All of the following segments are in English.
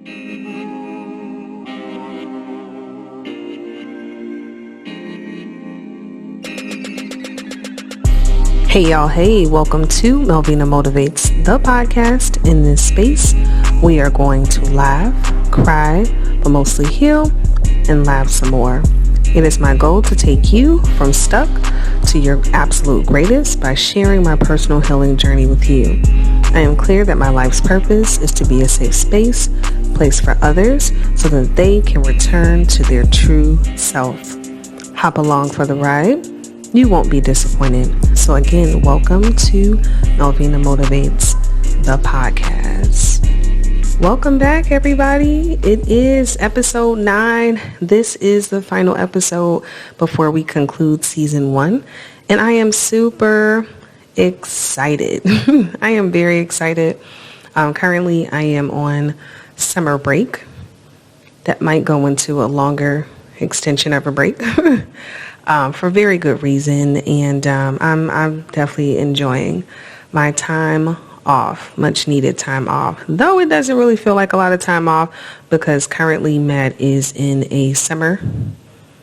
Hey y'all, hey, welcome to Melvina Motivates, the podcast. In this space, we are going to laugh, cry, but mostly heal and laugh some more. It is my goal to take you from stuck to your absolute greatest by sharing my personal healing journey with you. I am clear that my life's purpose is to be a safe space, place for others so that they can return to their true self. Hop along for the ride. You won't be disappointed. So again, welcome to Melvina Motivates, the podcast. Welcome back, everybody. It is episode 9. This is the final episode before we conclude season 1. And I am super excited. I am very excited. Currently, I am on summer break. That might go into a longer extension of a break. For very good reason, and I'm definitely enjoying my time off, much needed time off, though it doesn't really feel like a lot of time off because currently Matt is in a summer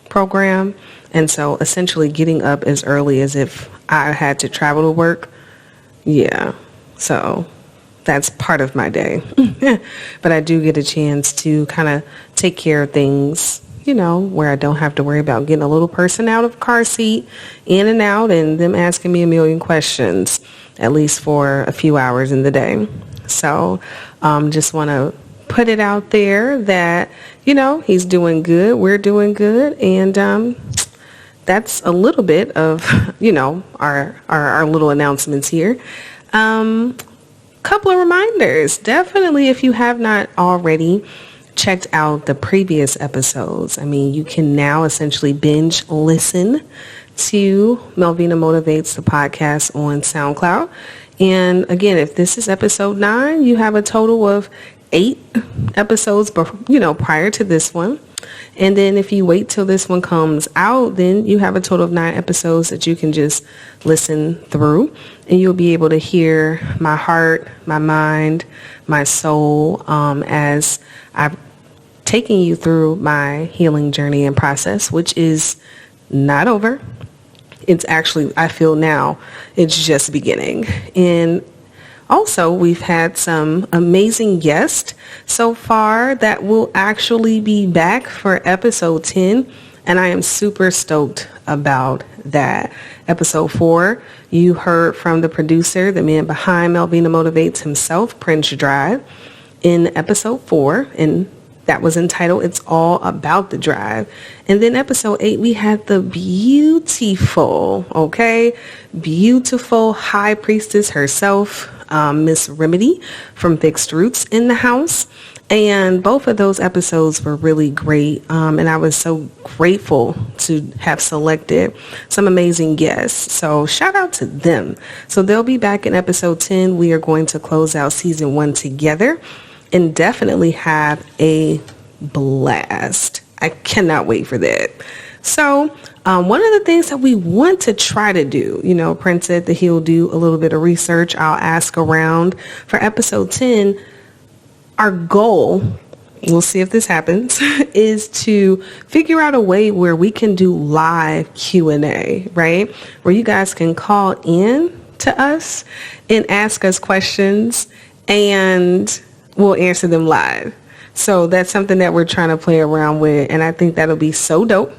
program, and so essentially getting up as early as if I had to travel to work, so that's part of my day. But I do get a chance to kind of take care of things, where I don't have to worry about getting a little person out of the car seat, in and out, and them asking me a million questions, at least for a few hours in the day. So just want to put it out there that, he's doing good, we're doing good, and that's a little bit of, our little announcements here. Couple of reminders. Definitely, if you have not already checked out the previous episodes, you can now essentially binge listen to Melvina Motivates, the podcast, on SoundCloud. And again, if this is episode 9, you have a total of 8 episodes, prior to this one. And then if you wait till this one comes out, then you have a total of 9 episodes that you can just listen through, and you'll be able to hear my heart, my mind, my soul, as I've taking you through my healing journey and process, which is not over. It's actually, I feel now, it's just beginning. And also, we've had some amazing guests so far that will actually be back for episode 10. And I am super stoked about that. Episode 4, you heard from the producer, the man behind Melvina Motivates himself, Prince Drive, in episode 4. And that was entitled, It's All About the Drive. And then episode 8, we had the beautiful high priestess herself, Miss Remedy from Fixed Roots in the house. And both of those episodes were really great. And I was so grateful to have selected some amazing guests. So shout out to them. So they'll be back in episode 10. We are going to close out season 1 together and definitely have a blast. I cannot wait for that. So one of the things that we want to try to do, Prince said that he'll do a little bit of research. I'll ask around for episode 10. Our goal, we'll see if this happens, is to figure out a way where we can do live Q&A, right? Where you guys can call in to us and ask us questions, and we'll answer them live. So that's something that we're trying to play around with, and I think that'll be so dope.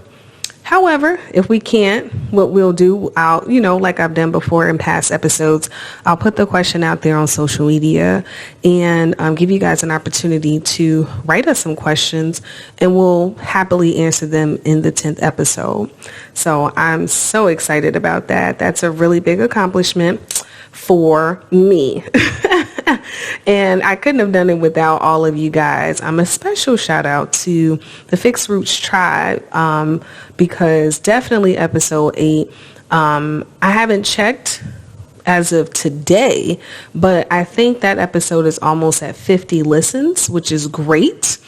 However, if we can't, what we'll do, I'll, like I've done before in past episodes, I'll put the question out there on social media and give you guys an opportunity to write us some questions, and we'll happily answer them in the 10th episode. So I'm so excited about that. That's a really big accomplishment for me. And I couldn't have done it without all of you guys. A special shout out to the Fixed Roots tribe, because definitely episode 8, I haven't checked as of today, but I think that episode is almost at 50 listens, which is great,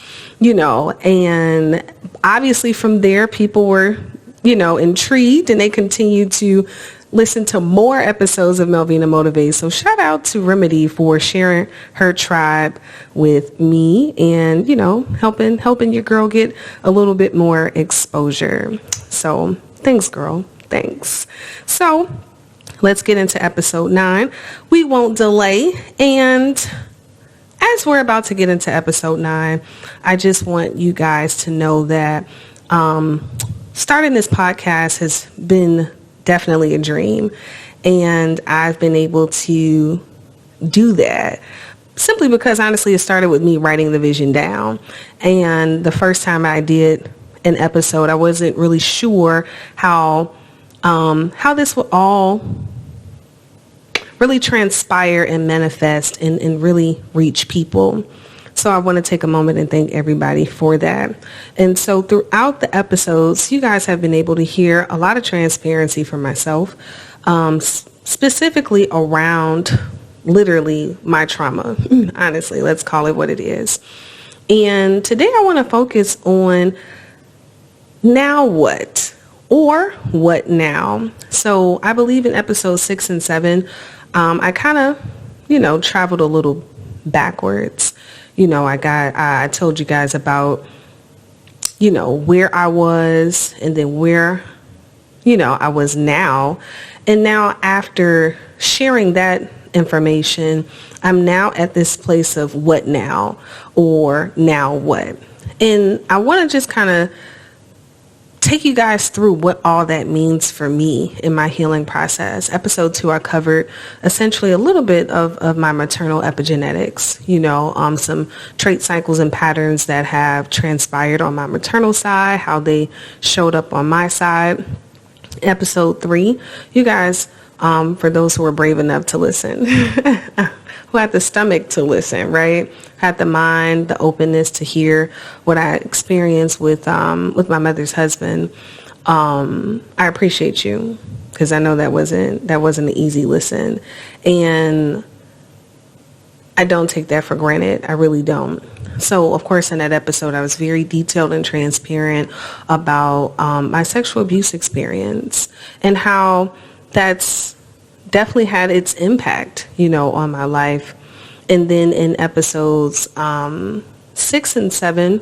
and obviously from there people were, intrigued, and they continue to listen to more episodes of Melvina Motivates. So shout out to Remedy for sharing her tribe with me and, helping your girl get a little bit more exposure. So thanks, girl. Thanks. So let's get into episode 9. We won't delay. And as we're about to get into episode 9, I just want you guys to know that starting this podcast has been definitely a dream, and I've been able to do that simply because honestly it started with me writing the vision down. And the first time I did an episode, I wasn't really sure how this would all really transpire and manifest and really reach people. So I want to take a moment and thank everybody for that. And so throughout the episodes, you guys have been able to hear a lot of transparency from myself, specifically around literally my trauma. Honestly, let's call it what it is. And today I want to focus on now what, or what now. So I believe in episodes 6 and 7, I kind of, traveled a little backwards. I told you guys about, where I was and then where, I was now. And now after sharing that information, I'm now at this place of what now, or now what. And I want to just kind of take you guys through what all that means for me in my healing process. Episode 2, I covered essentially a little bit of my maternal epigenetics, some trait cycles and patterns that have transpired on my maternal side, how they showed up on my side. Episode 3, you guys, for those who are brave enough to listen, who had the stomach to listen, right? Had the mind, the openness to hear what I experienced with my mother's husband. I appreciate you, because I know that wasn't an easy listen, and I don't take that for granted. I really don't. So, of course, in that episode, I was very detailed and transparent about my sexual abuse experience and how that's definitely had its impact, on my life. And then in episodes 6 and 7,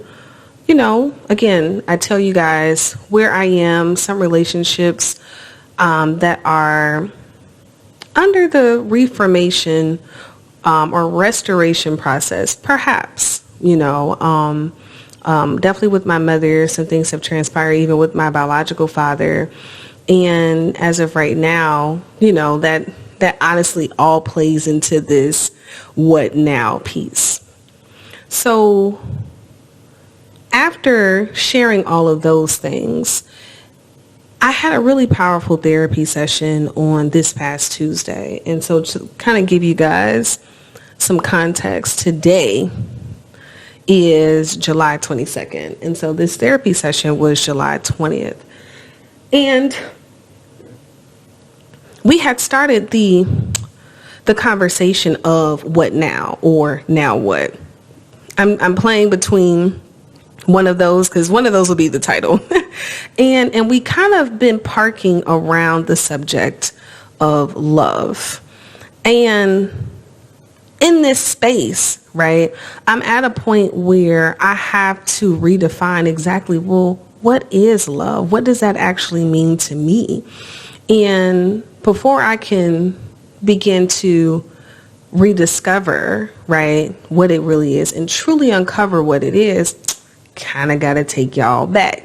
again, I tell you guys where I am, some relationships that are under the reformation or restoration process, perhaps, definitely with my mother, some things have transpired, even with my biological father. And as of right now, that honestly all plays into this what now piece. So after sharing all of those things, I had a really powerful therapy session on this past Tuesday. And so to kind of give you guys some context, today is July 22nd. And so this therapy session was July 20th. And we had started the conversation of what now, or now what. I'm playing between one of those, because one of those will be the title. and we kind of been parking around the subject of love. And in this space, right, I'm at a point where I have to redefine exactly, well, what is love? What does that actually mean to me? And before I can begin to rediscover, right, what it really is and truly uncover what it is, kind of got to take y'all back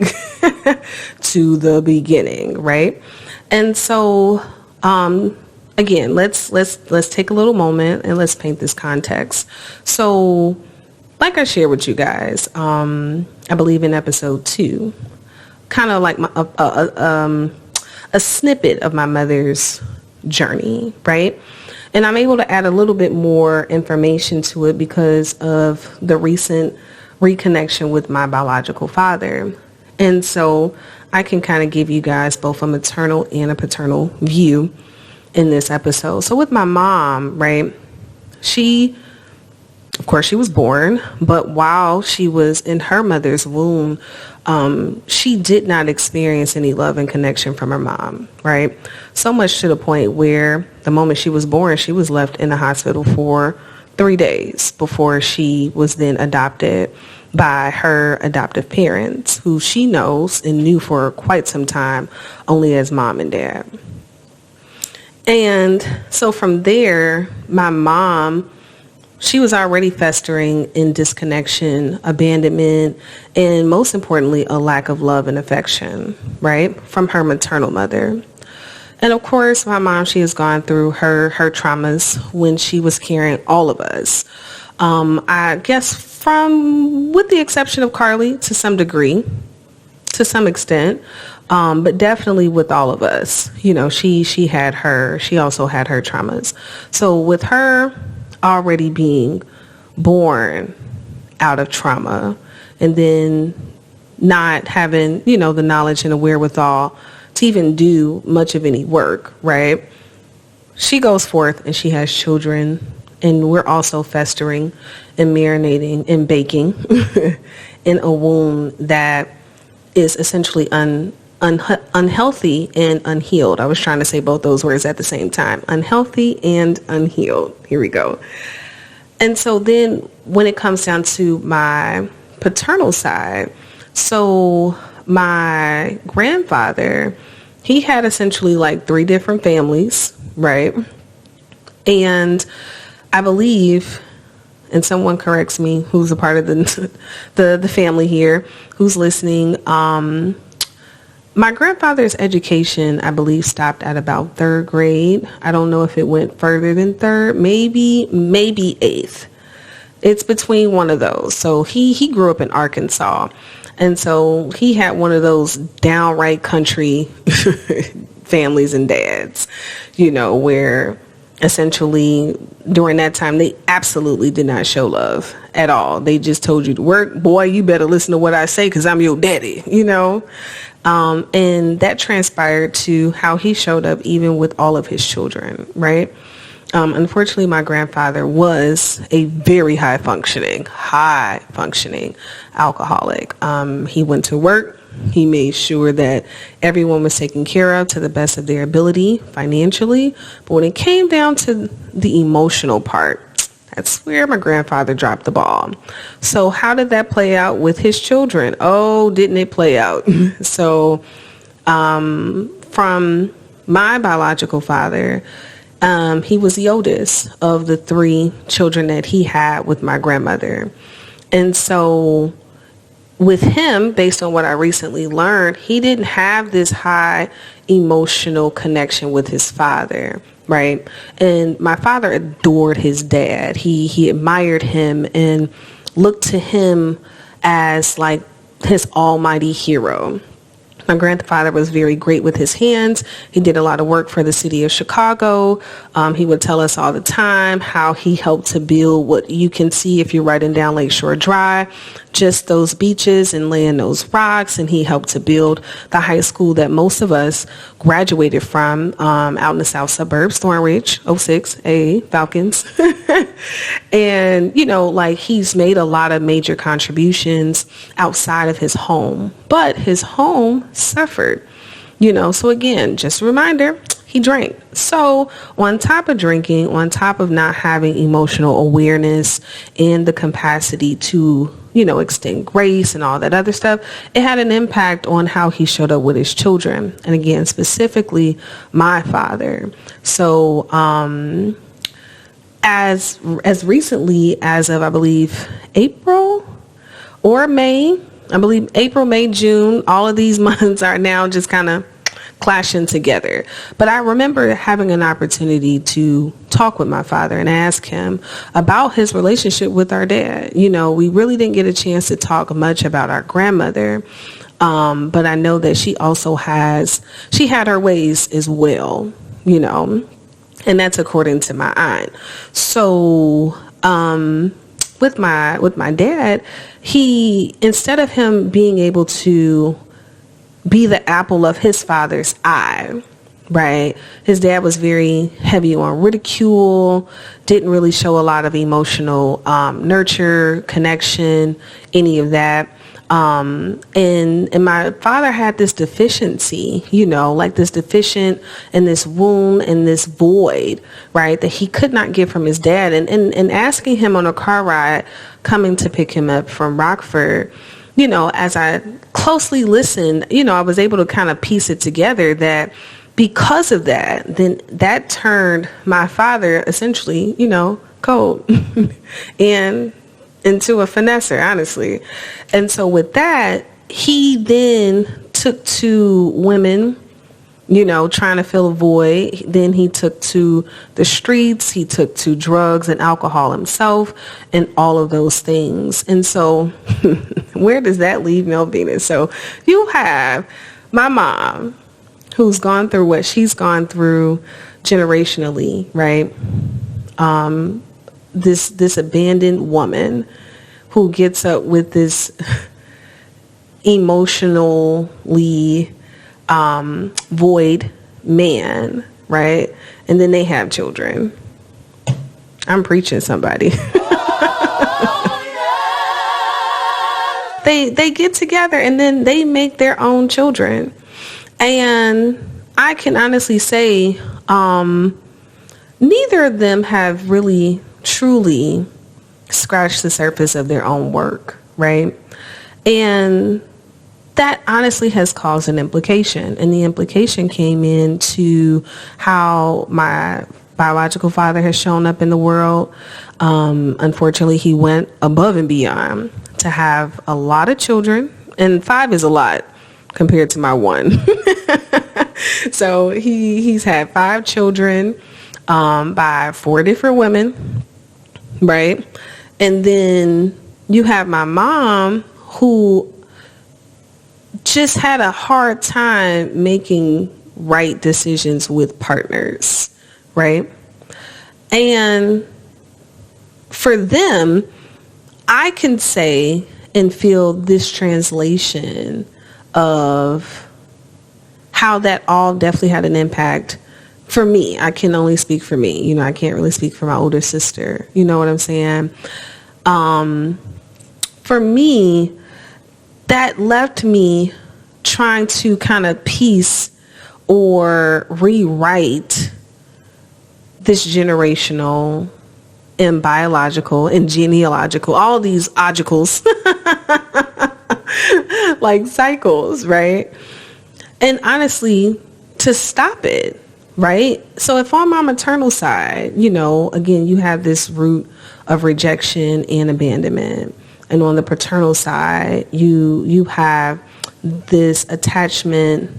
to the beginning, right? And so, again, let's take a little moment and let's paint this context. So, like I shared with you guys, I believe in episode 2, kind of like a snippet of my mother's journey, right? And I'm able to add a little bit more information to it because of the recent reconnection with my biological father. And so I can kind of give you guys both a maternal and a paternal view in this episode. So with my mom, right, she of course, she was born, but while she was in her mother's womb, she did not experience any love and connection from her mom, right? So much to the point where the moment she was born, she was left in the hospital for 3 days before she was then adopted by her adoptive parents, who she knows and knew for quite some time only as mom and dad. And so from there, my mom, she was already festering in disconnection, abandonment, and most importantly, a lack of love and affection, right, from her maternal mother. And of course, my mom, she has gone through her traumas when she was carrying all of us. I guess with the exception of Carly to some degree, to some extent, but definitely with all of us. You know, she also had her traumas. So with her already being born out of trauma and then not having, the knowledge and the wherewithal to even do much of any work, right? She goes forth and she has children, and we're also festering and marinating and baking in a womb that is essentially unhealthy and unhealed. I was trying to say both those words at the same time. Unhealthy and unhealed. Here we go. And so then when it comes down to my paternal side, so my grandfather, he had essentially like 3 different families, right? And I believe, and someone corrects me who's a part of the family here, who's listening, my grandfather's education, I believe, stopped at about 3rd grade. I don't know if it went further than 3rd, maybe 8th. It's between one of those. So he grew up in Arkansas. And so he had one of those downright country families and dads, where essentially during that time, they absolutely did not show love at all. They just told you to work. Boy, you better listen to what I say because I'm your daddy, and that transpired to how he showed up even with all of his children, right? Unfortunately, my grandfather was a very high functioning alcoholic. He went to work. He made sure that everyone was taken care of to the best of their ability financially. But when it came down to the emotional part, that's where my grandfather dropped the ball. So how did that play out with his children? Oh, didn't it play out? So from my biological father, he was the oldest of the 3 children that he had with my grandmother. And so with him, based on what I recently learned, he didn't have this high emotional connection with his father, right? And my father adored his dad. He admired him and looked to him as like his almighty hero. My grandfather was very great with his hands. He did a lot of work for the city of Chicago. He would tell us all the time how he helped to build what you can see if you're riding down Lakeshore Drive, just those beaches and laying those rocks. And he helped to build the high school that most of us graduated from out in the south suburbs, Thornridge, 06A Falcons. And, he's made a lot of major contributions outside of his home, but his home suffered, so again, just a reminder, he drank. So on top of drinking, on top of not having emotional awareness and the capacity to, extend grace and all that other stuff, it had an impact on how he showed up with his children. And again, specifically my father. So, as recently as of, I believe, April or May, I believe April, May, June, all of these months are now just kind of clashing together. But I remember having an opportunity to talk with my father and ask him about his relationship with our dad. We really didn't get a chance to talk much about our grandmother. But I know that she also she had her ways as well, and that's according to my aunt. So, with my dad, he, instead of him being able to be the apple of his father's eye, right? His dad was very heavy on ridicule, didn't really show a lot of emotional nurture, connection, any of that. And my father had this deficiency, like this deficient and this wound and this void, right, that he could not get from his dad. And asking him on a car ride, coming to pick him up from Rockford, as I closely listened, I was able to kind of piece it together that because of that, then that turned my father essentially, cold and into a finesser, honestly. And so with that, he then took to women, trying to fill a void. Then he took to the streets. He took to drugs and alcohol himself and all of those things. And so where does that leave Melvina? So you have my mom, who's gone through what she's gone through generationally, right? This abandoned woman who gets up with this emotionally void man, right? And then they have children. I'm preaching, somebody. They get together and then they make their own children. And I can honestly say neither of them have really truly scratched the surface of their own work, right? And that honestly has caused an implication. And the implication came into how my biological father has shown up in the world. Unfortunately, he went above and beyond to have a lot of children. And 5 is a lot compared to my 1. So he's had 5 children by 4 different women, right? And then you have my mom, who just had a hard time making right decisions with partners, right? And for them, I can say and feel this translation of how that all definitely had an impact for me. I can only speak for me. I can't really speak for my older sister. You know what I'm saying? For me, that left me trying to kind of piece or rewrite this generational and biological and genealogical, all these ogicals, like cycles, right? And honestly, to stop it, right? So if on my maternal side, again, you have this root of rejection and abandonment. And on the paternal side, you have this attachment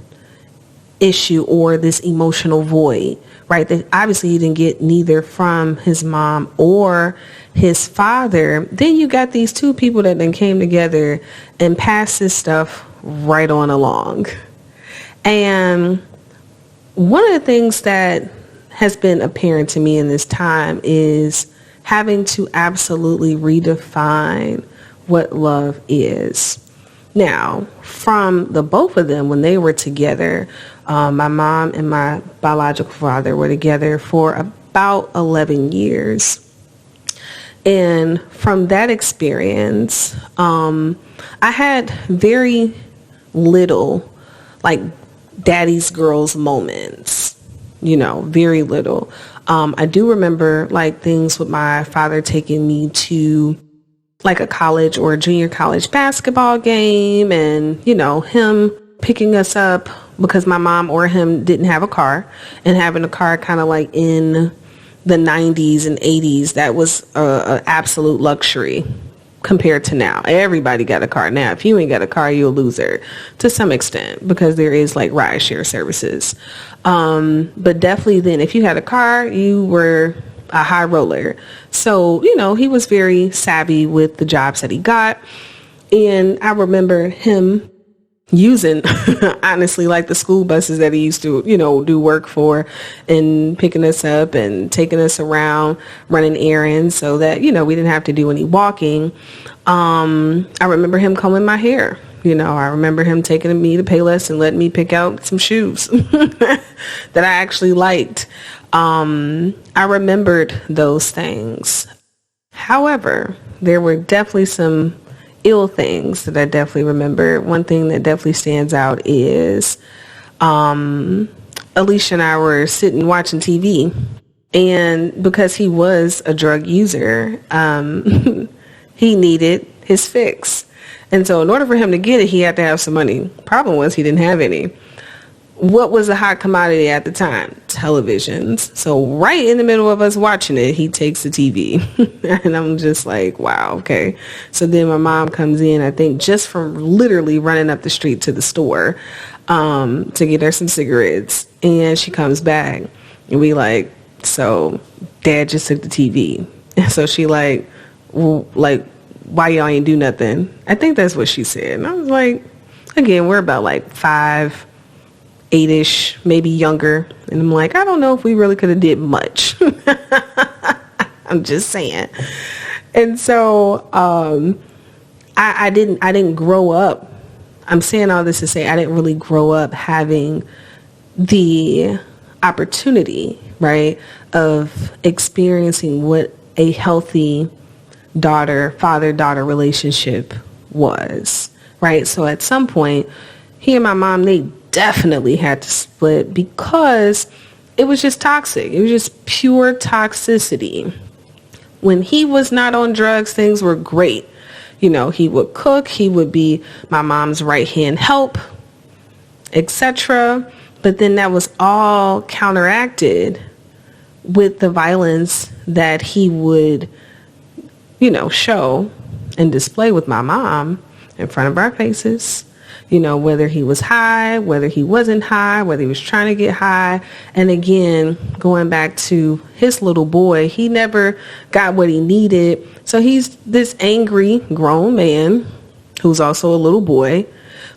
issue or this emotional void, right? That obviously he didn't get neither from his mom or his father. Then you got these 2 people that then came together and passed this stuff right on along. And one of the things that has been apparent to me in this time is having to absolutely redefine what love is. Now, from the both of them, when they were together, my mom and my biological father were together for about 11 years. And from that experience, I had very little, like, daddy's girls moments, very little. I do remember, like, things with my father taking me to, like, a college or a junior college basketball game and, him picking us up because my mom or him didn't have a car, and having a car kind of like in the 90s and 80s, that was an absolute luxury compared to now. Everybody got a car now. If you ain't got a car, you're a loser to some extent, because there is like ride share services. But definitely then, if you had a car, you were a high roller. So, he was very savvy with the jobs that he got. And I remember him using, honestly, like the school buses that he used to, do work for, and picking us up and taking us around, running errands so that, we didn't have to do any walking. I remember him combing my hair, I remember him taking me to Payless and letting me pick out some shoes that I actually liked. I remembered those things. However, there were definitely some ill things that I definitely remember. One thing that definitely stands out is Alicia and I were sitting watching TV, and because he was a drug user, he needed his fix. And so in order for him to get it, he had to have some money. Problem was he didn't have any. What was a hot commodity at the time? Televisions. So right in the middle of us watching it, he takes the TV. And I'm just like, wow, okay. So then my mom comes in, I think just from literally running up the street to the store to get her some cigarettes. And she comes back and we like, so Dad just took the TV. And so she like, well, like, why y'all ain't do nothing? I think that's what she said. And I was like, again, we're about like 5, 8-ish, maybe younger. And I'm like, I don't know if we really could have did much. I'm just saying. And so I didn't grow up. I'm saying all this to say I didn't really grow up having the opportunity, right, of experiencing what a healthy father-daughter relationship was, right? So at some point, he and my mom, they definitely had to split because it was just toxic. It was just pure toxicity. When he was not on drugs, things were great. He would cook, he would be my mom's right-hand help, etc. But then that was all counteracted with the violence that he would show and display with my mom in front of our faces, whether he was high, whether he wasn't high, whether he was trying to get high. And again, going back to his little boy, he never got what he needed. So he's this angry grown man who's also a little boy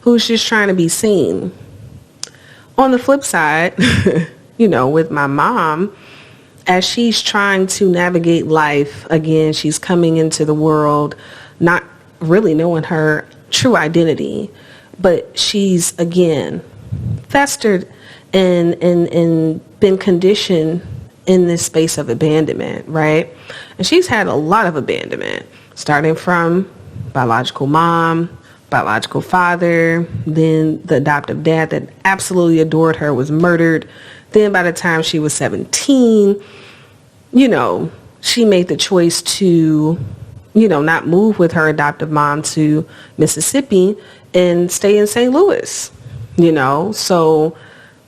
who's just trying to be seen. On the flip side, with my mom, as she's trying to navigate life, again, she's coming into the world not really knowing her true identity, but she's, again, festered and been conditioned in this space of abandonment, right? And she's had a lot of abandonment, starting from biological mom, biological father, then the adoptive dad that absolutely adored her was murdered. Then by the time she was 17, she made the choice to, not move with her adoptive mom to Mississippi and stay in St. Louis, So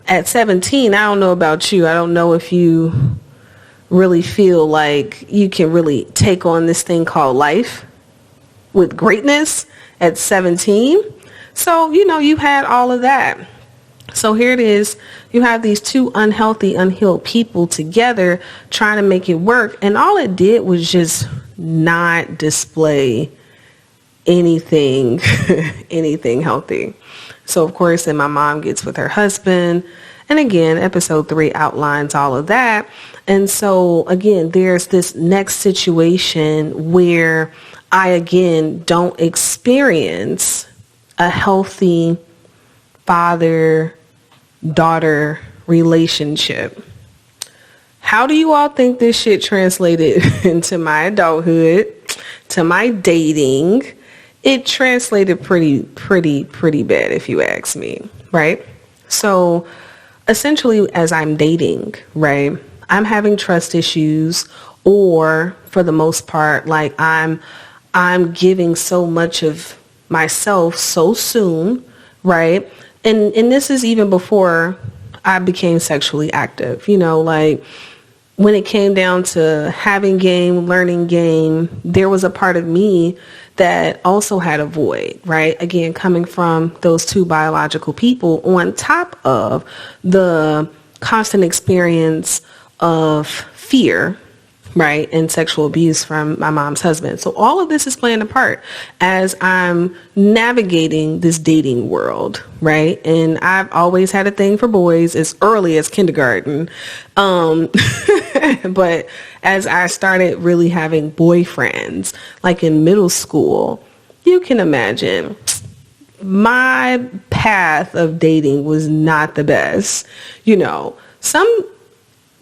at 17, I don't know about you. I don't know if you really feel like you can really take on this thing called life with greatness at 17. So, you had all of that. So here it is. You have these two unhealthy, unhealed people together trying to make it work. And all it did was just not display anything, anything healthy. So, of course, then my mom gets with her husband. And again, episode 3 outlines all of that. And so, again, there's this next situation where I, again, don't experience a healthy father-daughter relationship. How do you all think this shit translated into my adulthood, to my dating? It translated pretty bad, if you ask me, right? So essentially, as I'm dating, right, I'm having trust issues, or for the most part, like I'm giving so much of myself so soon, right? And this is even before I became sexually active, like when it came down to having game, learning game, there was a part of me that also had a void, right? Again, coming from those two biological people on top of the constant experience of fear, right, and sexual abuse from my mom's husband. So all of this is playing a part as I'm navigating this dating world, right? And I've always had a thing for boys as early as kindergarten. But as I started really having boyfriends, like in middle school, you can imagine my path of dating was not the best. Some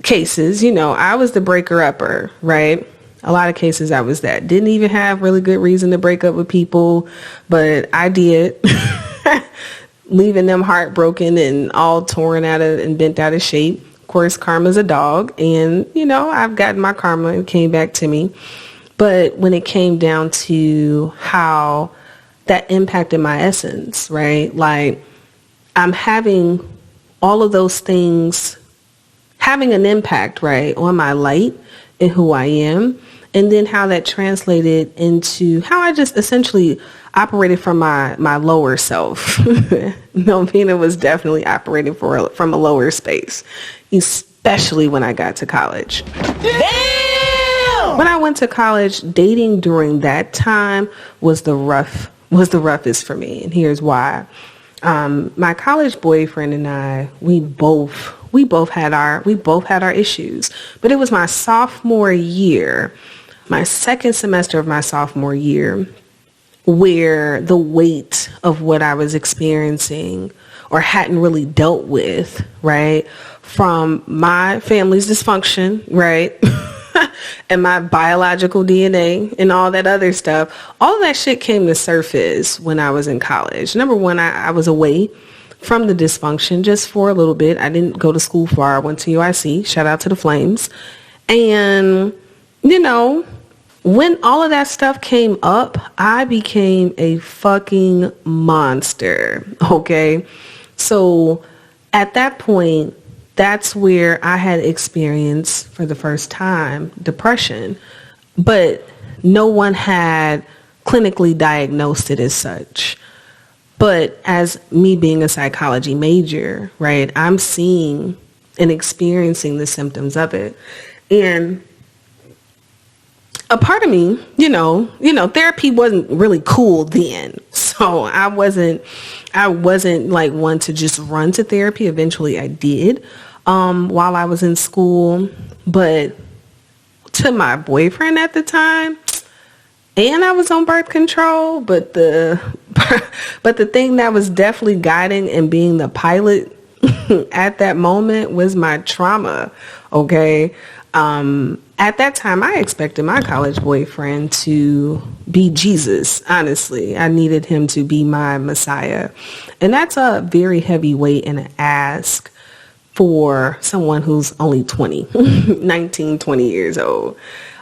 cases, I was the breaker upper, right? A lot of cases I was that. Didn't even have really good reason to break up with people, but I did. Leaving them heartbroken and all torn out of and bent out of shape. Of course, karma's a dog, and I've gotten my karma and came back to me. But when it came down to how that impacted my essence, right? Like, I'm having all of those things having an impact, right, on my light and who I am, and then how that translated into how I just essentially operated from my lower self. Melvina was definitely operating from a lower space, especially when I got to college. Damn! When I went to college, dating during that time was the roughest for me, and here's why. My college boyfriend and I, we both had our issues, but it was my sophomore year, my second semester of my sophomore year, where the weight of what I was experiencing or hadn't really dealt with, right, from my family's dysfunction, right, and my biological DNA and all that other stuff, all that shit came to surface when I was in college. Number one, I was away from the dysfunction just for a little bit. I didn't go to school far. I went to UIC. Shout out to the Flames. And, when all of that stuff came up, I became a fucking monster. Okay. So at that point, that's where I had experienced for the first time depression, but no one had clinically diagnosed it as such. But as me being a psychology major, right, I'm seeing and experiencing the symptoms of it. And a part of me, therapy wasn't really cool then. So I wasn't like one to just run to therapy. Eventually I did while I was in school. But to my boyfriend at the time, and I was on birth control, but the thing that was definitely guiding and being the pilot at that moment was my trauma. Okay. At that time, I expected my college boyfriend to be Jesus. Honestly, I needed him to be my Messiah. And that's a very heavy weight and an ask for someone who's only 20, 19, 20 years old,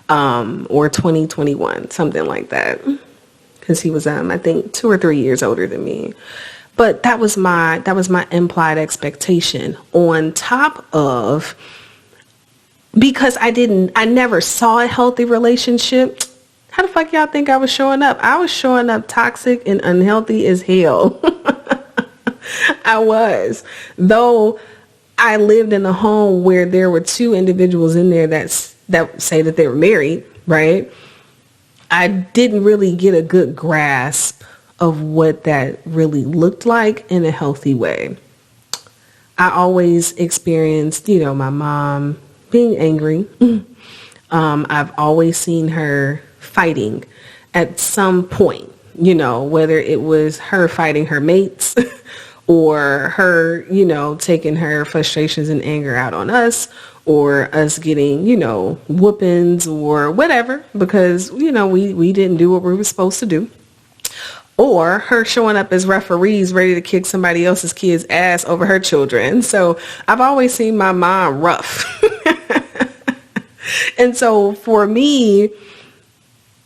or 20, 21, something like that. Because he was, I think, 2 or 3 years older than me. But that was my implied expectation on top of, because I never saw a healthy relationship. How the fuck y'all think I was showing up? I was showing up toxic and unhealthy as hell. I was. Though I lived in a home where there were 2 individuals in there that say that they were married, right? I didn't really get a good grasp of what that really looked like in a healthy way. I always experienced, my mom being angry. I've always seen her fighting at some point, whether it was her fighting her mates or her, taking her frustrations and anger out on us, or us getting, whoopings or whatever, because, we didn't do what we were supposed to do. Or her showing up as referees ready to kick somebody else's kid's ass over her children. So I've always seen my mom rough. And so for me,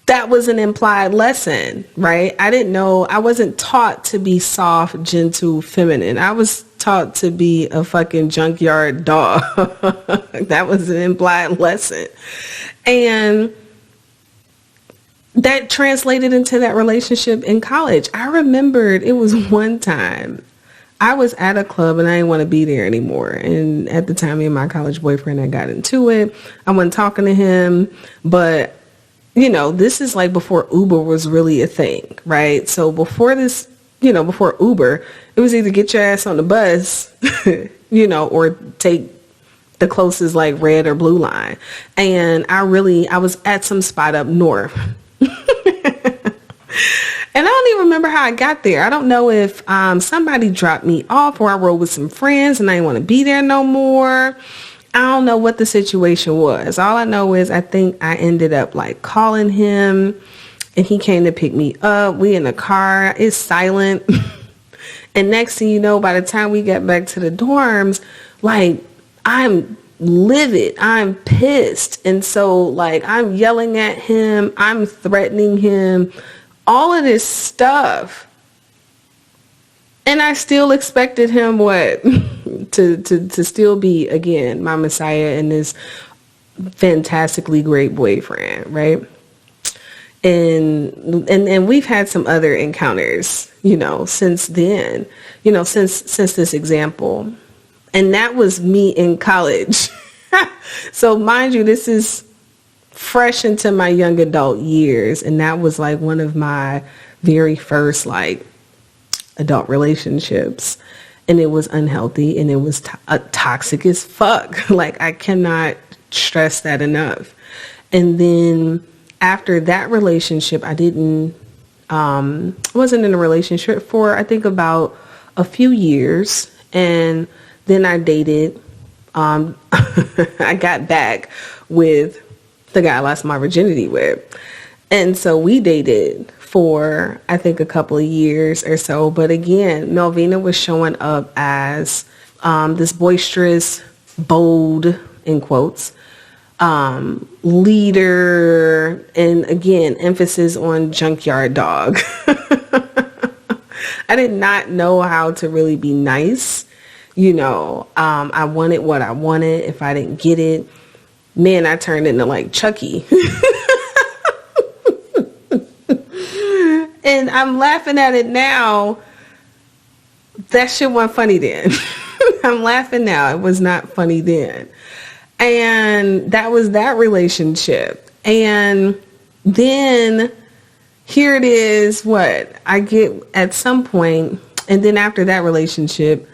that was an implied lesson, right? I wasn't taught to be soft, gentle, feminine. I was taught to be a fucking junkyard dog. That was an implied lesson. And that translated into that relationship in college. I remembered it was one time I was at a club and I didn't want to be there anymore. And at the time, me and my college boyfriend had got into it. I wasn't talking to him, but this is like before Uber was really a thing, right? So before this, before Uber, it was either get your ass on the bus, or take the closest like red or blue line. And I was at some spot up north. And I don't even remember how I got there. I don't know if somebody dropped me off or I rode with some friends and I didn't want to be there no more. I don't know what the situation was. All I know is I think I ended up like calling him and he came to pick me up. We in the car. It's silent. And next thing you know, by the time we got back to the dorms, like I'm livid. I'm pissed. And so like I'm yelling at him. I'm threatening him. All of this stuff. And I still expected him what? to still be, again, my Messiah and this fantastically great boyfriend, right? And we've had some other encounters, since then, since this example. And that was me in college. So mind you, this is fresh into my young adult years. And that was like one of my very first like adult relationships. And it was unhealthy and it was toxic as fuck. Like I cannot stress that enough. And then after that relationship, I wasn't in a relationship for I think about a few years. And then I dated, I got back with the guy I lost my virginity with. And so we dated for, I think, a couple of years or so. But again, Melvina was showing up as this boisterous, bold, in quotes, leader. And again, emphasis on junkyard dog. I did not know how to really be nice. I wanted what I wanted. If I didn't get it, man, I turned into like Chucky. And I'm laughing at it now. That shit wasn't funny then. I'm laughing now. It was not funny then. And that was that relationship. And then here it is, what I get at some point. And then after that relationship,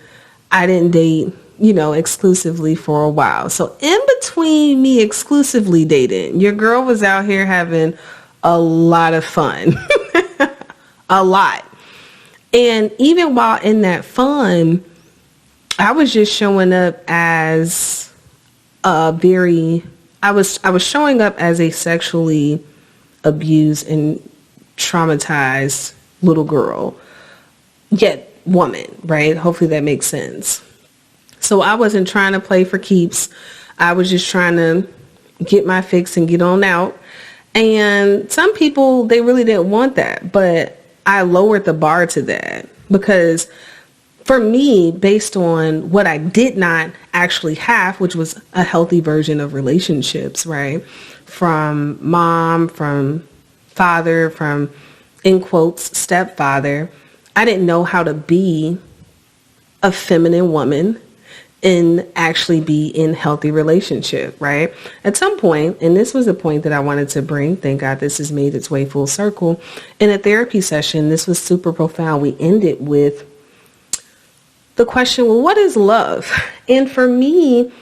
I didn't date, exclusively for a while. So in between me exclusively dating, your girl was out here having a lot of fun. A lot. And even while in that fun, I was just showing up as I was showing up as a sexually abused and traumatized little girl, yet woman, right? Hopefully that makes sense. So I wasn't trying to play for keeps. I was just trying to get my fix and get on out. And some people, they really didn't want that, but I lowered the bar to that because for me, based on what I did not actually have, which was a healthy version of relationships, right? From mom, from father, from, in quotes, stepfather, I didn't know how to be a feminine woman and actually be in healthy relationship, right? At some point, and this was a point that I wanted to bring, thank God this has made its way full circle, in a therapy session, this was super profound. We ended with the question, well, what is love? And for me,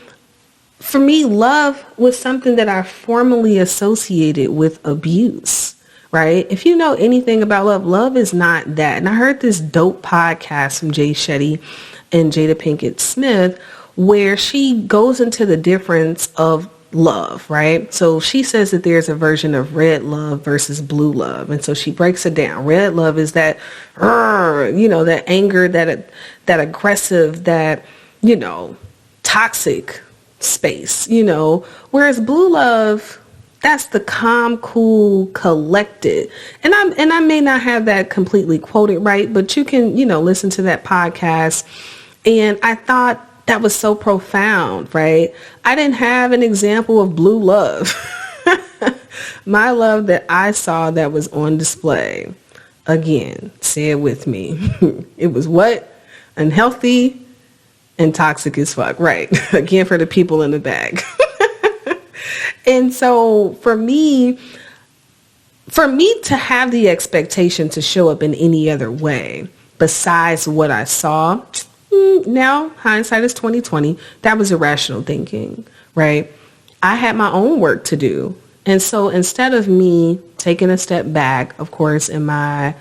love was something that I formerly associated with abuse, right? If you know anything about love, love is not that. And I heard this dope podcast from Jay Shetty and Jada Pinkett Smith, where she goes into the difference of love, right? So she says that there's a version of red love versus blue love. And so she breaks it down. Red love is that, that anger, that aggressive, that, toxic space, whereas blue love, that's the calm, cool, collected. And I may not have that completely quoted right, but you can, listen to that podcast. And I thought that was so profound, right? I didn't have an example of blue love. My love that I saw that was on display, again, say it with me. It was what? Unhealthy and toxic as fuck, right? Again, for the people in the back. And so for me to have the expectation to show up in any other way besides what I saw, now hindsight is 2020. That was irrational thinking, right? I had my own work to do. And so instead of me taking a step back, of course, in my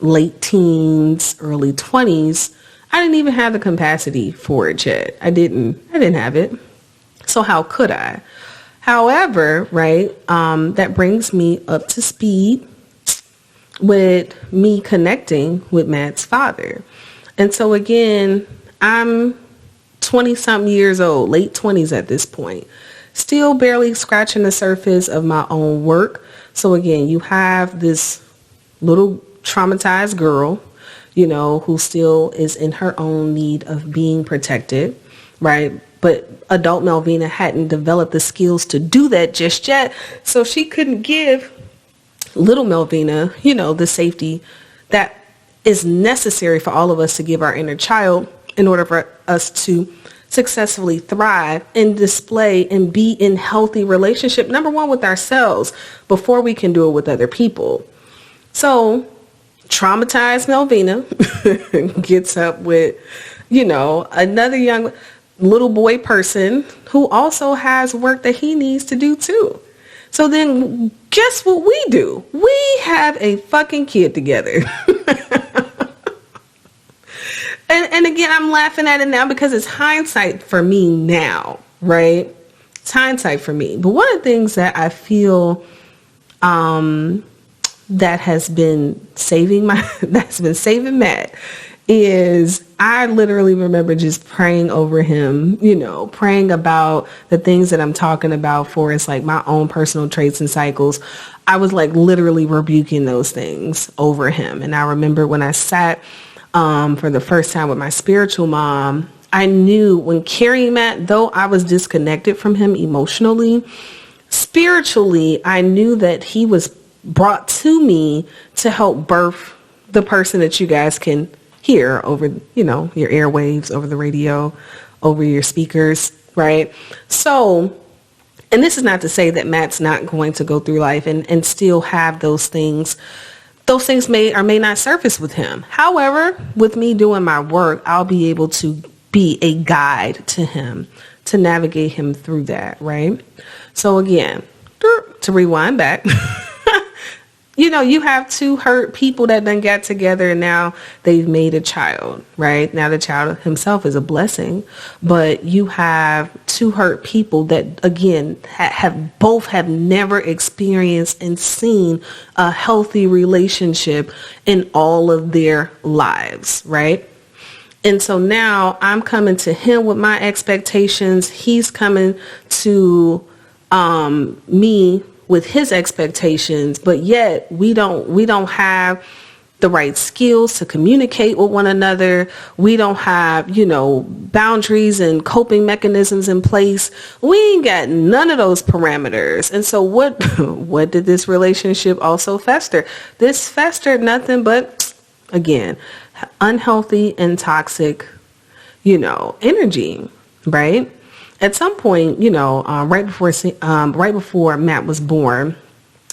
late teens, early 20s, I didn't even have the capacity for it yet. I didn't have it. So how could I? However, right, that brings me up to speed with me connecting with Matt's father. And so again, I'm 20 something years old, late 20s at this point, still barely scratching the surface of my own work. So again, you have this little traumatized girl, who still is in her own need of being protected, right? But adult Melvina hadn't developed the skills to do that just yet. So she couldn't give little Melvina, the safety that is necessary for all of us to give our inner child in order for us to successfully thrive and display and be in healthy relationship, number one, with ourselves before we can do it with other people. So traumatized Melvina gets up with, another young little boy person who also has work that he needs to do too. So then guess what we do? We have a fucking kid together. And again, I'm laughing at it now because it's hindsight for me now, right? It's hindsight for me. But one of the things that I feel that has been saving Matt is I literally remember just praying over him, praying about the things that I'm talking about for it's like my own personal traits and cycles. I was like literally rebuking those things over him. And I remember when I sat for the first time with my spiritual mom, I knew when carrying Matt, though I was disconnected from him emotionally, spiritually, I knew that he was brought to me to help birth the person that you guys can hear over, your airwaves, over the radio, over your speakers, right? So, and this is not to say that Matt's not going to go through life and still have those things. Those things may or may not surface with him. However, with me doing my work, I'll be able to be a guide to him, to navigate him through that, right? So again, to rewind back, you have two hurt people that done got together and now they've made a child, right? Now the child himself is a blessing, but you have two hurt people that again have never experienced and seen a healthy relationship in all of their lives, right? And so now I'm coming to him with my expectations. He's coming to me with his expectations, but yet we don't have the right skills to communicate with one another. We don't have, boundaries and coping mechanisms in place. We ain't got none of those parameters. And so what did this relationship also fester? This festered nothing but, again, unhealthy and toxic, energy, right? At some point, right before Matt was born,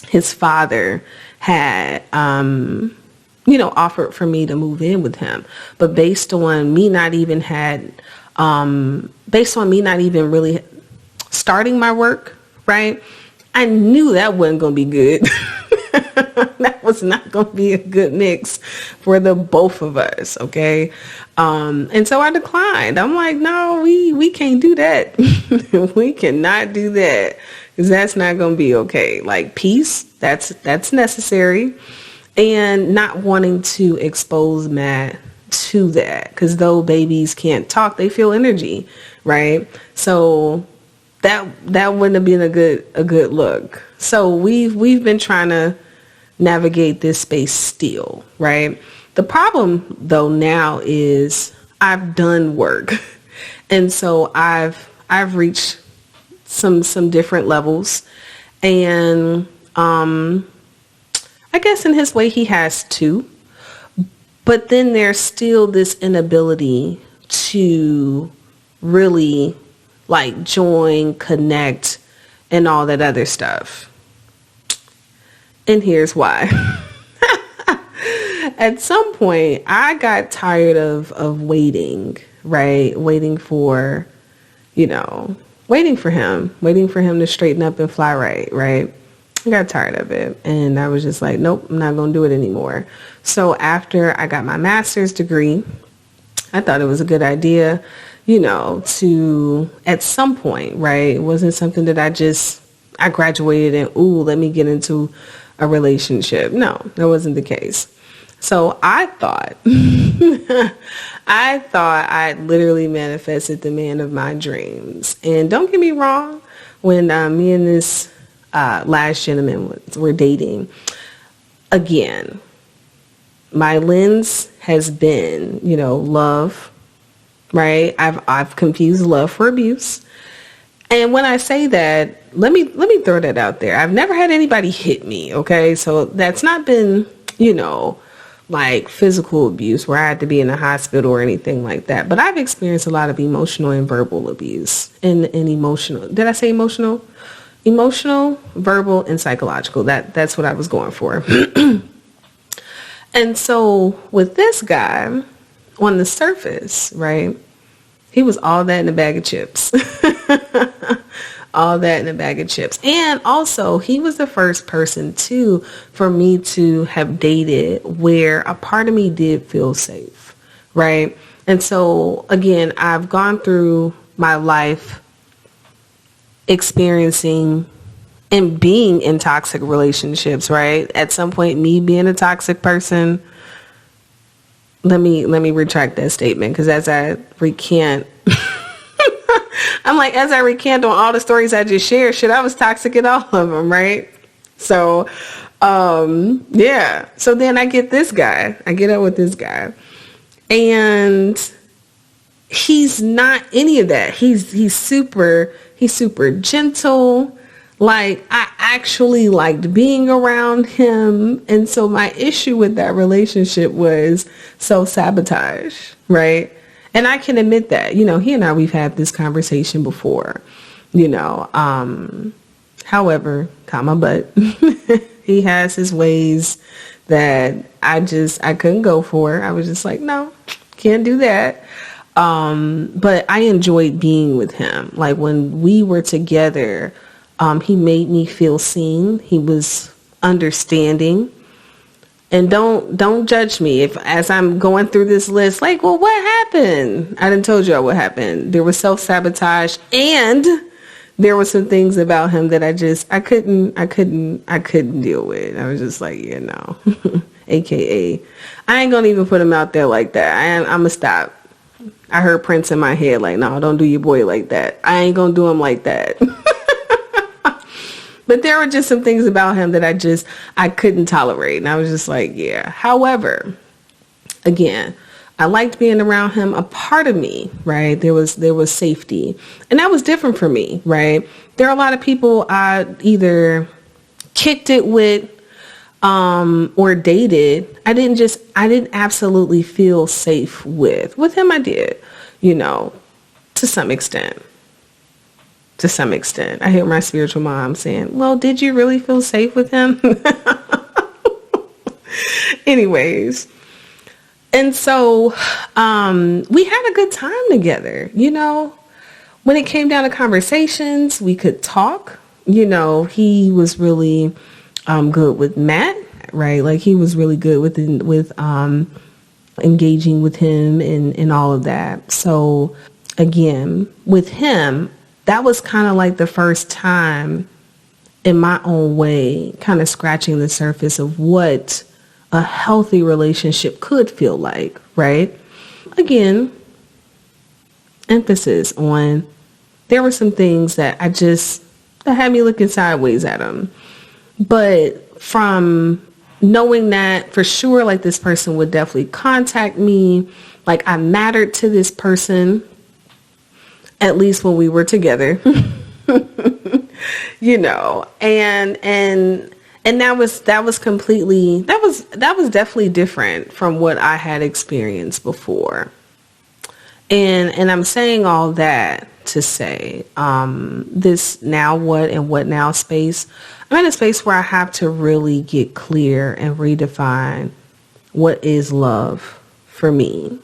his father had, offered for me to move in with him. But based on me not even really starting my work, right, I knew that wasn't going to be good. That was not going to be a good mix for the both of us, okay? And so I declined. I'm like, no, we can't do that. We cannot do that because that's not going to be okay. Like peace, that's necessary. And not wanting to expose Matt to that because though babies can't talk, they feel energy, right? So that wouldn't have been a good look. So we've been trying to navigate this space still, right? The problem though now is I've done work. And so I've reached some different levels, and I guess in his way he has too. But then there's still this inability to really like join, connect, and all that other stuff. And here's why. At some point, I got tired of waiting, right? Waiting for him to straighten up and fly right? I got tired of it, and I was just like, nope, I'm not going to do it anymore. So after I got my master's degree, I thought it was a good idea, to at some point, right? It wasn't something that I graduated and, let me get into a relationship. No, that wasn't the case. So I thought, I literally manifested the man of my dreams. And don't get me wrong, when me and this last gentleman were dating, again, my lens has been, love, right? I've confused love for abuse. And when I say that, let me throw that out there. I've never had anybody hit me, okay? So that's not been, like physical abuse where I had to be in the hospital or anything like that. But I've experienced a lot of emotional and verbal abuse and emotional. Did I say emotional? Emotional, verbal, and psychological. That's what I was going for. And so with this guy, on the surface, right, he was all that in a bag of chips. All that in a bag of chips. And also, he was the first person, too, for me to have dated where a part of me did feel safe, right? And so, again, I've gone through my life experiencing and being in toxic relationships, right? At some point, me being a toxic person, let me retract that statement, because as I recant, as I recant on all the stories I just shared, I was toxic in all of them, right? So, yeah. So then I get this guy. I get up with this guy, and he's not any of that. He's super gentle. Like, I actually liked being around him. And so my issue with that relationship was self-sabotage, right? And I can admit that, he and I, we've had this conversation before, however, but he has his ways that I couldn't go for. I was just like, no, can't do that. But I enjoyed being with him. Like, when we were together, he made me feel seen. He was understanding. And don't judge me if, as I'm going through this list, like, well, what happened? I done told y'all what happened. There was self-sabotage, and there were some things about him that I couldn't deal with. I was just like, yeah, no. AKA, I ain't gonna even put him out there like that. I'm gonna stop. I heard Prince in my head, like, no, don't do your boy like that. I ain't gonna do him like that. But there were just some things about him that I couldn't tolerate. And I was just like, yeah. However, again, I liked being around him. A part of me, right, there was safety. And that was different for me, right? There are a lot of people I either kicked it with or dated. I didn't absolutely feel safe with. With him, I did, to some extent. To some extent. I hear my spiritual mom saying, well, did you really feel safe with him? Anyways. And so we had a good time together, When it came down to conversations, we could talk. He was really good with Matt, right? Like, he was really good with engaging with him and all of that. So, again, with him, that was kind of like the first time in my own way, kind of scratching the surface of what a healthy relationship could feel like, right? Again, emphasis on, there were some things that that had me looking sideways at him. But from knowing that for sure, like, this person would definitely contact me, like, I mattered to this person, at least when we were together, and that was completely, that was definitely different from what I had experienced before. And I'm saying all that to say, this now what and what now space, I'm in a space where I have to really get clear and redefine what is love for me,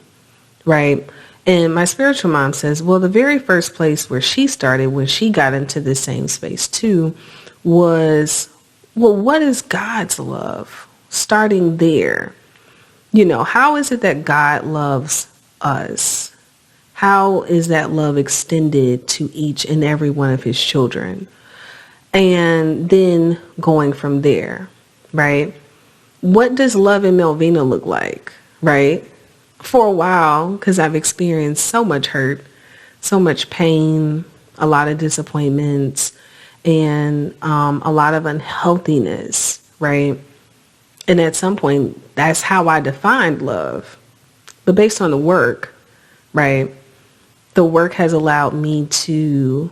right? And my spiritual mom says, well, the very first place where she started when she got into the same space too was well, what is God's love? Starting there, how is it that God loves us? How is that love extended to each and every one of his children? And then going from there, right? What does love in Melvina look like, right? For a while, because I've experienced so much hurt, so much pain, a lot of disappointments, and a lot of unhealthiness, right? And at some point, that's how I defined love. But based on the work, right, the work has allowed me to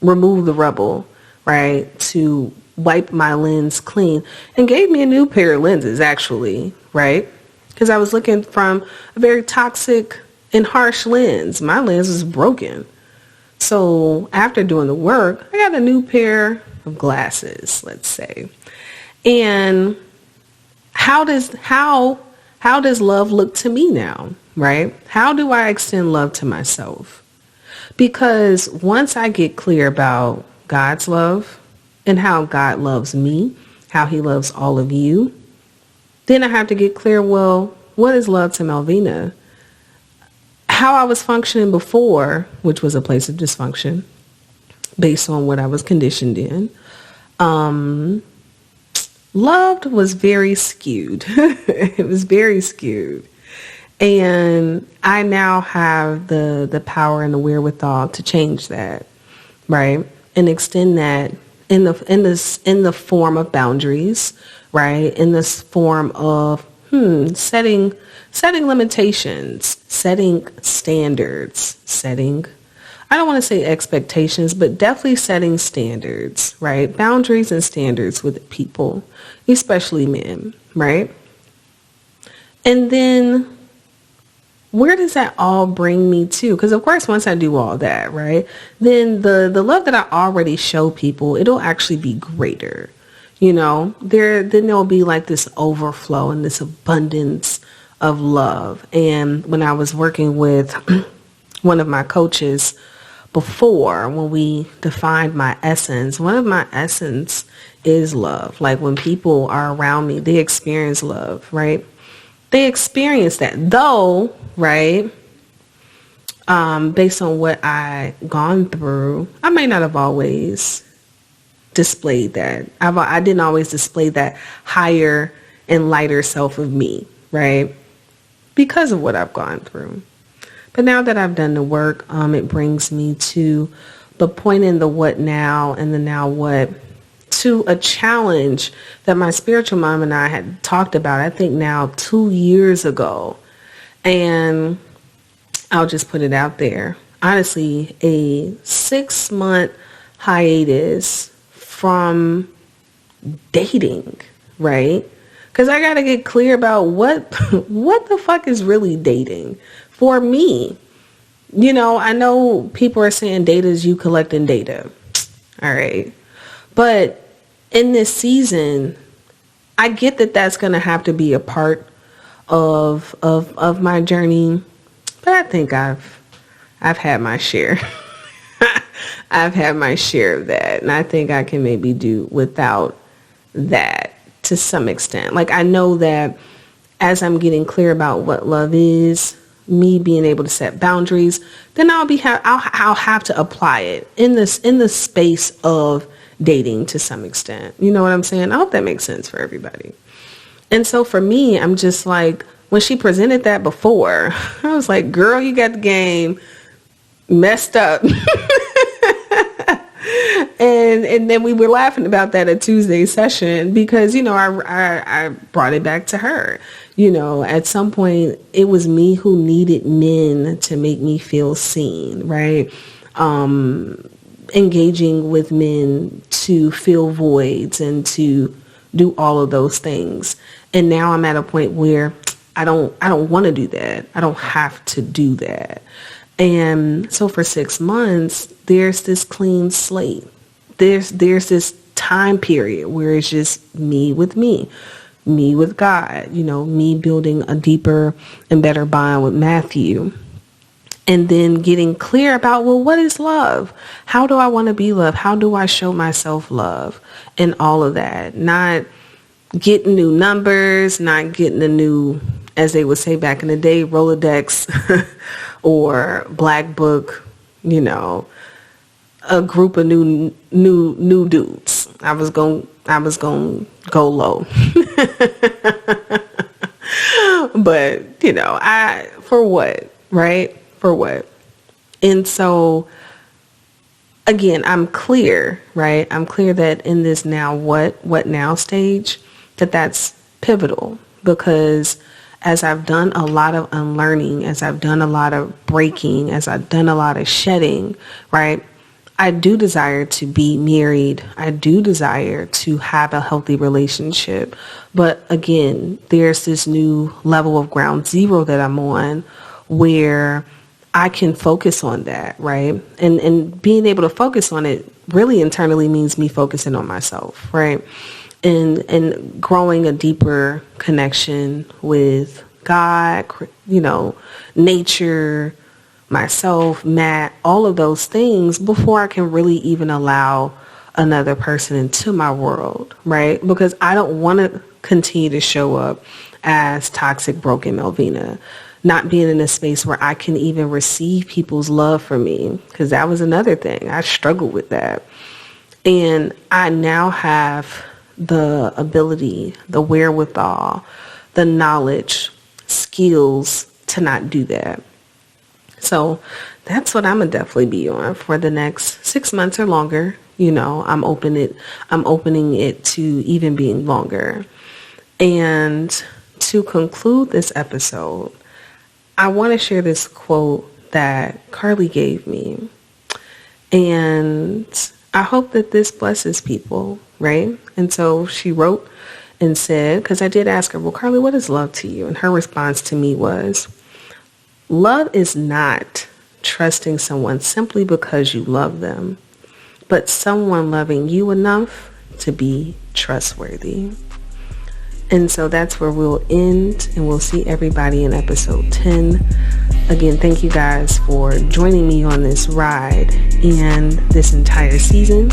remove the rubble, right, to wipe my lens clean, and gave me a new pair of lenses, actually, right? Because I was looking from a very toxic and harsh lens. My lens was broken. So after doing the work, I got a new pair of glasses, let's say. And how does love look to me now, right? How do I extend love to myself? Because once I get clear about God's love and how God loves me, how he loves all of you, then I have to get clear, well, what is love to Melvina? How I was functioning before, which was a place of dysfunction based on what I was conditioned in, loved was very skewed. It was very skewed. And I now have the power and the wherewithal to change that, right? And extend that in the form of boundaries, right? In this form of setting limitations, setting standards, I don't want to say expectations, but definitely setting standards, right? Boundaries and standards with people, especially men, right? And then where does that all bring me to? Because of course, once I do all that, right, then the love that I already show people, it'll actually be greater. Then there'll be like this overflow and this abundance of love. And when I was working with one of my coaches before, when we defined my essence, one of my essence is love. Like when people are around me, they experience love, right? They experience that, though, right? Based on what I gone through, I may not have always displayed that. I didn't always display that higher and lighter self of me, right? Because of what I've gone through. But now that I've done the work, it brings me to the point in the what now and the now what, to a challenge that my spiritual mom and I had talked about, I think now 2 years ago. And I'll just put it out there. Honestly, a 6-month hiatus from dating, right? Because I got to get clear about what the fuck is really dating for me. I know people are saying data is you collecting data. All right. But in this season, I get that that's going to have to be a part of my journey. But I think I've had my share. I've had my share of that. And I think I can maybe do without that to some extent. Like I know that as I'm getting clear about what love is, me being able to set boundaries, then I'll have to apply it in the space of dating to some extent. You know what I'm saying? I hope that makes sense for everybody. And so for me, I'm just like, when she presented that before, I was like, girl, you got the game messed up. And then we were laughing about that at Tuesday's session because, I brought it back to her. At some point, it was me who needed men to make me feel seen, right? Engaging with men to fill voids and to do all of those things. And now I'm at a point where I don't want to do that. I don't have to do that. And so for 6 months, there's this clean slate. There's this time period where it's just me with God, me building a deeper and better bond with Matthew. And then getting clear about, well, what is love? How do I want to be loved? How do I show myself love? And all of that. Not getting new numbers, not getting a new, as they would say back in the day, Rolodex or Black Book, a group of new dudes. I was going to go low. But, for what, right? For what? And so, again, I'm clear, right? I'm clear that in this now what now stage, that's pivotal, because as I've done a lot of unlearning, as I've done a lot of breaking, as I've done a lot of shedding, right? I do desire to be married. I do desire to have a healthy relationship. But again, there's this new level of ground zero that I'm on where I can focus on that, right? And being able to focus on it really internally means me focusing on myself, right? And growing a deeper connection with God, nature, myself, Matt, all of those things before I can really even allow another person into my world, right? Because I don't want to continue to show up as toxic, broken Melvina, not being in a space where I can even receive people's love for me, because that was another thing. I struggled with that. And I now have the ability, the wherewithal, the knowledge, skills to not do that. So that's what I'm gonna definitely be on for the next 6 months or longer. I'm opening it to even being longer. And to conclude this episode, I want to share this quote that Carly gave me. And I hope that this blesses people, right? And so she wrote and said, because I did ask her, well, Carly, what is love to you? And her response to me was, love is not trusting someone simply because you love them, but someone loving you enough to be trustworthy. And so that's where we'll end, and we'll see everybody in episode 10. Again, thank you guys for joining me on this ride and this entire season,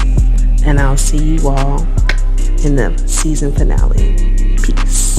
and I'll see you all in the season finale. Peace.